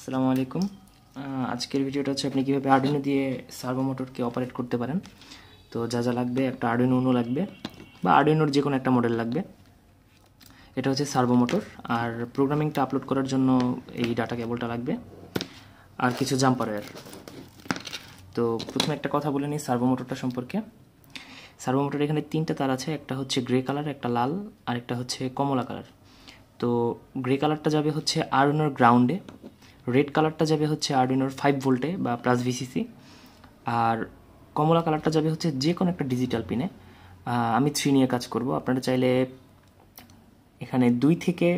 আসসালামু আলাইকুম। আজকের ভিডিওটা হচ্ছে আপনি কীভাবে আর্ডিনো দিয়ে সার্ভো মোটরকে অপারেট করতে পারেন। তো যা যা লাগবে, একটা আর্ডিনো উনো লাগবে বা আর্ডিনোর যে কোনো একটা মডেল লাগবে। এটা হচ্ছে সার্ভো মোটর, আর প্রোগ্রামিংটা আপলোড করার জন্য এই ডাটা কেবলটা লাগবে আর কিছু জাম্পার ওয়্যার। তো প্রথমে একটা কথা বলে নিই সার্ভো মোটরটা সম্পর্কে। সার্ভো মোটর এখানে তিনটা তার আছে, একটা হচ্ছে গ্রে কালার, একটা লাল, আর একটা হচ্ছে কমলা কালার। তো গ্রে কালারটা যাবে হচ্ছে আর্ডিনোর গ্রাউন্ডে, রেড কালারটা যাবে হচ্ছে আর্ডিনোর 5 ভোল্টে বা প্লাস ভিসিসি, আর কমলা কালারটা যাবে হচ্ছে যে কোনো একটা ডিজিটাল পিনে। আমি 3 নিয়ে কাজ করব, আপনারা চাইলে এখানে 2 থেকে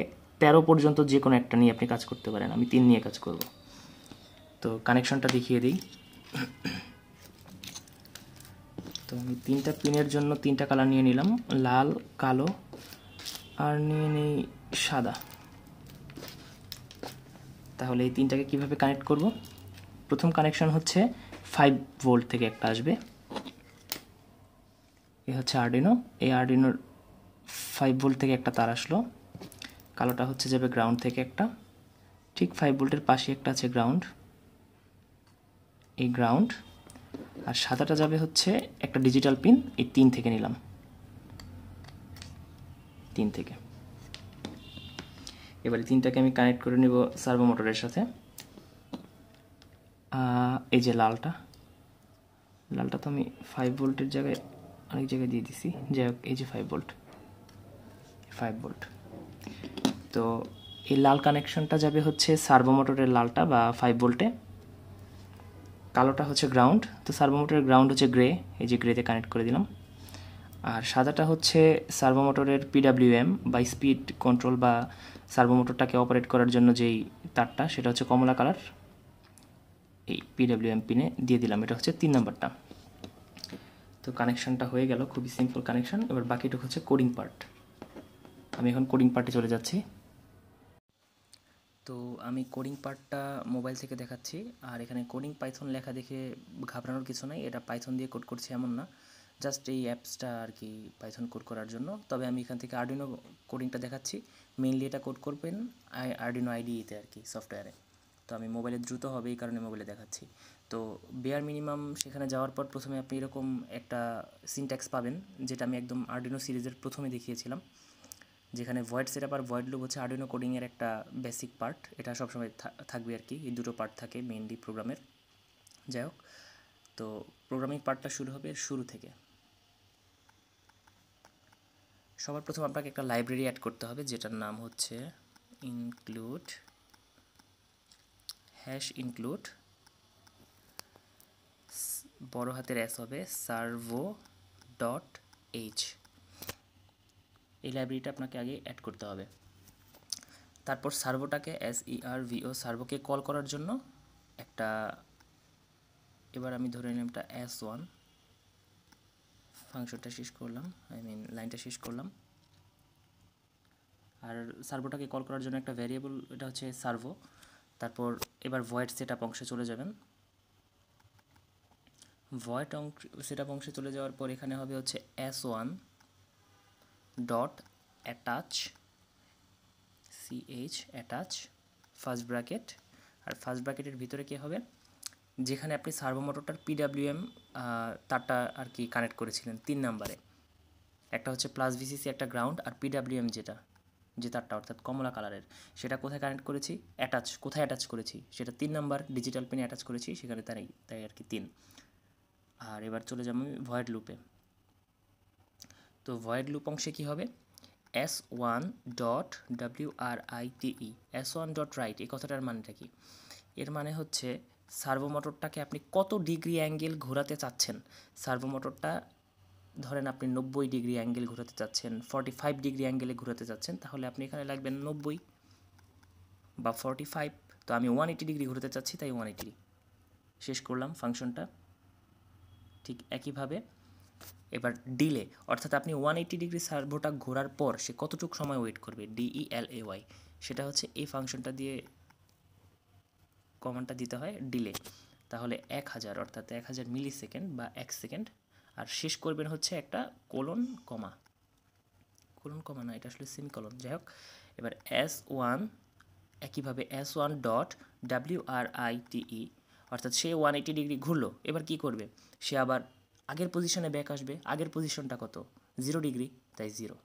13 পর্যন্ত যে কোনো একটা নিয়ে আপনি কাজ করতে পারেন। আমি 3 নিয়ে কাজ করব। তো কানেকশনটা দেখিয়ে দিই। তো আমি 3টা পিনের জন্য 3টা কালার নিয়ে নিলাম, লাল, কালো আর নিয়ে নিই সাদা। তাহলে এই 3টাকে কীভাবে কানেক্ট করব? প্রথম কানেকশন হচ্ছে 5 ভোল্ট থেকে একটা আসবে, এ হচ্ছে আর্ডিনো। এই আর্ডিনোর 5 ভোল্ট থেকে একটা তার আসলো, কালোটা হচ্ছে যাবে গ্রাউন্ড থেকে একটা, ঠিক 5 ভোল্টের পাশে একটা আছে গ্রাউন্ড, এই গ্রাউন্ড। আর সাদাটা যাবে হচ্ছে একটা ডিজিটাল পিন, এই 3 থেকে নিলাম, 3 থেকে। এবারে 3টাকে আমি কানেক্ট করে নেব সার্ভো মোটরের সাথে। এই যে লালটা তো আমি 5 ভোল্টের জায়গায় অনেক জায়গায় দিয়ে দিছি, যাই হোক এই যে 5 ভোল্ট। তো এই লাল কানেকশনটা যাবে হচ্ছে সার্ভো মোটরের লালটা বা 5 ভোল্টে, কালোটা হচ্ছে গ্রাউন্ড। তো সার্ভো মোটরের গ্রাউন্ড হচ্ছে গ্রে, এই যে গ্রেতে কানেক্ট করে দিলাম। আর সাদাটা হচ্ছে সার্ভো মোটরের পিডাব্লিউএম বা স্পিড কন্ট্রোল বা সার্ভো মোটরটাকে অপারেট করার জন্য যেই তারটা, সেটা হচ্ছে কমলা কালার, এই পিডাব্লিউএম পিনে দিয়ে দিলাম। এটা হচ্ছে 3 নাম্বারটা। তো কানেকশনটা হয়ে গেল, খুবই সিম্পল কানেকশন। এবার বাকিটুকু হচ্ছে কোডিং পার্ট। আমি এখন কোডিং পার্টে চলে যাচ্ছি। তো আমি কোডিং পার্টটা মোবাইল থেকে দেখাচ্ছি। আর এখানে কোডিং পাইথন লেখা দেখে ঘাবড়ানোর কিছু নাই, এটা পাইথন দিয়ে কোড করছি এমন না, জাস্ট এই অ্যাপসটা আর কি পাইথন কোড করার জন্য। তবে আমি এখান থেকে আর্ডিনো কোডিংটা দেখাচ্ছি। মেইনলি এটা কোড করবেন আর্ডিনো আইডিইতে আর কি, সফটওয়্যারে। তো আমি মোবাইলে দ্রুত হবে এই কারণে মোবাইলে দেখাচ্ছি। তো বেয়ার মিনিমাম সেখানে যাওয়ার পর প্রথমে আপনি এরকম একটা সিনট্যাক্স পাবেন, যেটা আমি একদম আর্ডিনো সিরিজের প্রথমে দেখিয়েছিলাম, যেখানে ভয়েড সেটআপ আর ভয়েড লুপ হচ্ছে আর্ডিনো কোডিংয়ের একটা বেসিক পার্ট। এটা সবসময় থাকবে আর কি, এই দুটো পার্ট থাকে মেইনলি প্রোগ্রামের। যাই হোক, তো প্রোগ্রামিং পার্টটা শুরু হবে শুরু থেকে। সবার প্রথম আপনাকে একটা লাইব্রেরি অ্যাড করতে হবে, যেটার নাম হচ্ছে ইনক্লুড ইনক্লুড বড় হাতের এস হবে সার্ভো ডট এইচ। এই লাইব্রেরিটা আপনাকে আগে অ্যাড করতে হবে। তারপর সার্ভোটাকে SERVO সার্ভোকে কল করার জন্য একটা, এবার আমি ধরে নিলাম এটা S1 ফাংশনটা শেষ করলাম, লাইনটা শেষ করলাম। আর সার্ভোটাকে কল করার জন্য একটা ভ্যারিয়েবল, এটা হচ্ছে সার্ভো। তারপর এবার ভয়েড সেটআপ অংশে চলে যাবেন। ভয়েড সেটআপ অংশে চলে যাওয়ার পর এখানে হবে হচ্ছে S1 dot attach attach first bracket. আর ফার্স্ট ব্র্যাকেটের ভিতরে কী হবে, যেখানে আপনি সার্ভো মোটরটার পিডাব্লিউএম তারটা আর কি কানেক্ট করেছিলেন 3 নাম্বারে, একটা হচ্ছে প্লাস ভিসিসি, একটা গ্রাউন্ড, আর পিডাব্লিউএম যে তারটা অর্থাৎ কমলা কালারের, সেটা কোথায় কানেক্ট করেছি, কোথায় অ্যাটাচ করেছি, সেটা 3 নাম্বার ডিজিটাল পিনে অ্যাটাচ করেছি, সেখানে তাই আর কি 3। আর এবার চলে যাবো আমি ভয়েড লুপে। তো ভয়েড লুপ অংশে কী হবে, S1 dot WRITE S1 dot right, এই কথাটার মানেটা কি? এর মানে হচ্ছে সার্ভো মোটরটাকে আপনি কত ডিগ্রি অ্যাঙ্গেল ঘোরাতে চাচ্ছেন। সার্ভো মোটরটা ধরেন আপনি 90 ডিগ্রি অ্যাঙ্গেল ঘোরাতে চাচ্ছেন, 45 ডিগ্রি অ্যাঙ্গেলে ঘোরাতে চাচ্ছেন, তাহলে আপনি এখানে লাগবেন 90 বা 45। তো আমি 180 ডিগ্রি ঘোরাতে চাচ্ছি, তাই 180। শেষ করলাম ফাংশনটা। ঠিক একইভাবে এবার ডিলে, অর্থাৎ আপনি 180 ডিগ্রি সার্ভোটা ঘোরার পর সে কতটুকু সময় ওয়েট করবে, DELAY, সেটা হচ্ছে এই ফাংশনটা দিয়ে কমান্ডটা দিতে হয়, ডিলে। তাহলে 1000 অর্থাৎ 1000 মিলি সেকেন্ড বা 1 সেকেন্ড। আর শেষ করবেন হচ্ছে একটা কোলন কমা না, এটা আসলে সেমিকলন। যাই হোক, এবার S1 একইভাবে S1 ডট WRITE, অর্থাৎ সে 180 ডিগ্রি ঘুরলো। এবার কি করবে, সে আবার আগের পজিশনে ব্যাক আসবে। আগের পজিশনটা কত, 0 ডিগ্রি, তাই 0।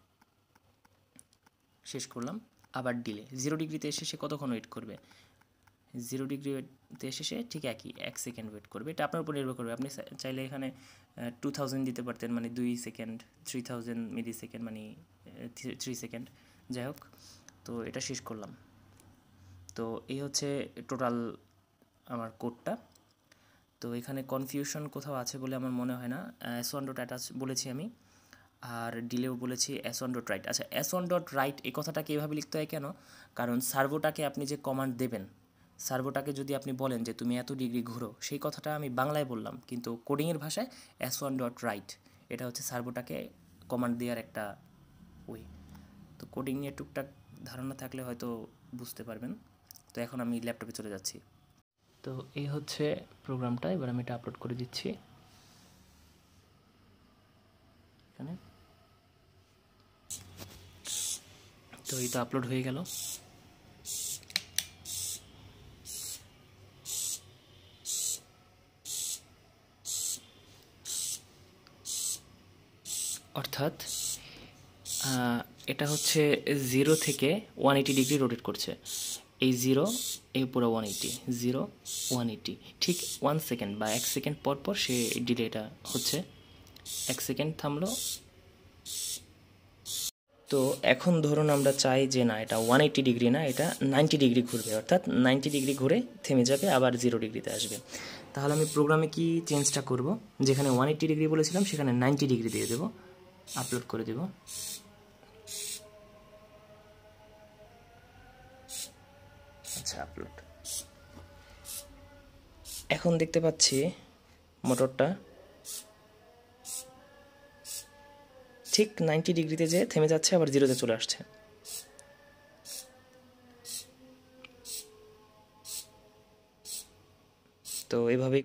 শেষ করলাম। আবার ডিলে 0 ডিগ্রিতে এসে সে কতক্ষণ ওয়েট করবে, 0 ডিগ্রিতে এসে সে ঠিক একই 1 সেকেন্ড ওয়েট করবে। এটা আপনার উপর নির্ভর করবে। আপনি চাইলে এখানে 2000 দিতে পারতেন, মানে 2 সেকেন্ড, 3000 মিলি সেকেন্ড, মানে 3 সেকেন্ড, যাই হোক। তো এটা শেষ করলাম। তো এই হচ্ছে টোটাল আমার কোডটা। তো এখানে কনফিউশন কোথাও আছে বলে আমার মনে হয় না। S1 ডট অ্যাটাচ বলেছি আমি, আর ডিলেও বলেছি S1 ডট রাইট। আচ্ছা, S1 ডট রাইট এই কথাটাকে এভাবে লিখতে হয় কেন, কারণ সার্ভোটাকে আপনি যে কমান্ড দেবেন, সার্ভোটাকে যদি আপনি বলেন যে তুমি এত ডিগ্রি ঘুরো, সেই কথাটা আমি বাংলায় বললাম, কিন্তু কোডিংয়ের ভাষায় S1 ডট রাইট, এটা হচ্ছে সার্ভোটাকে কমান্ড দেওয়ার একটা ওয়ে। তো কোডিং নিয়ে টুকটাক ধারণা থাকলে হয়তো বুঝতে পারবেন। তো এখন আমি ল্যাপটপে চলে যাচ্ছি। তো এই হচ্ছে প্রোগ্রামটা, এবার আমি এটা আপলোড করে দিচ্ছি এখানে। তো এই তো আপলোড হয়ে গেল। অর্থাৎ এটা হচ্ছে 0 থেকে 180 ডিগ্রি রোটেট করছে। এই 0, এই পুরো 180, 0 180, ঠিক 1 সেকেন্ড বা 1 সেকেন্ড পর পর সে ডিলেটা হচ্ছে। 1 সেকেন্ড থামলো। তো এখন ধরুন আমরা চাই যে না, এটা 180 ডিগ্রি না, এটা 90 ডিগ্রি ঘুরবে, অর্থাৎ 90 ডিগ্রি ঘুরে থেমে যাবে, আবার 0 ডিগ্রিতে আসবে। তাহলে আমি প্রোগ্রামে কি চেঞ্জটা করব, যেখানে 180 ডিগ্রি বলেছিলাম সেখানে 90 ডিগ্রি দিয়ে দেবো, আপলোড করে দেব। আচ্ছা, আপলোড। এখন দেখতে পাচ্ছি মোটরটা ঠিক 90 ডিগ্রিতে যে থেমে যাচ্ছে, আবার 0-তে চলে আসছে। তো এভাবেই